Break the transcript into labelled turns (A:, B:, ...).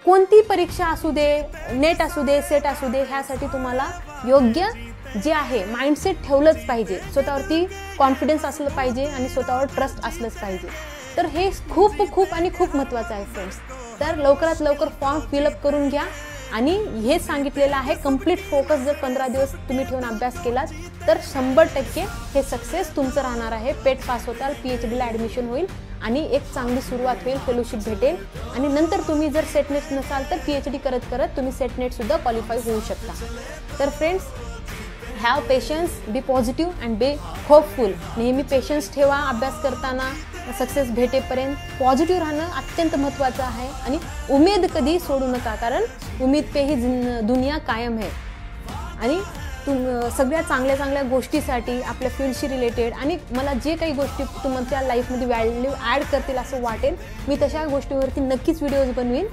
A: कोणती परीक्षा असू दे, नेट असू दे, सेट असू दे, ह्यासाठी तुम्हाला योग्य जे आहे माइंडसेट ठेवलंच पाहिजे, स्वतःवरती कॉन्फिडन्स असलं पाहिजे आणि स्वतःवर ट्रस्ट असलंच पाहिजे. तर हे खूप खूप आणि खूप महत्त्वाचं आहे फ्रेंड्स. तर लवकरात लवकर फॉर्म फिलअप करून घ्या आणि हे सांगितलेलं आहे, कंप्लीट फोकस जर 15 दिवस तुम्ही ठेवून अभ्यास केलात तर 100% हे सक्सेस तुमचं राहणार आहे. पेट पास होताल, PhDला ॲडमिशन होईल आणि एक चांगली सुरुवात होईल, फेलोशिप भेटेल आणि नंतर तुम्ही जर सेटनेट नसाल तर PhD करत करत तुम्ही सेटनेटसुद्धा क्वालिफाय होऊ शकता. तर friends, have patience, be positive and be hopeful. नेहमी पेशन्स ठेवा अभ्यास करताना, सक्सेस भेटेपर्यंत पॉझिटिव्ह राहणं अत्यंत महत्त्वाचं आहे आणि उमेद कधी सोडू नका, कारण उम्मीद पे ही दुनिया कायम है. आणि सगळ्या चांगल्या चांगल्या गोष्टीसाठी आपल्या फील्डशी रिलेटेड आणि मला जे काही गोष्टी तुमच्या लाईफमध्ये व्हॅल्यू ॲड करतील असं वाटेल, मी तशा गोष्टीवरती नक्कीच व्हिडिओज बनवीन.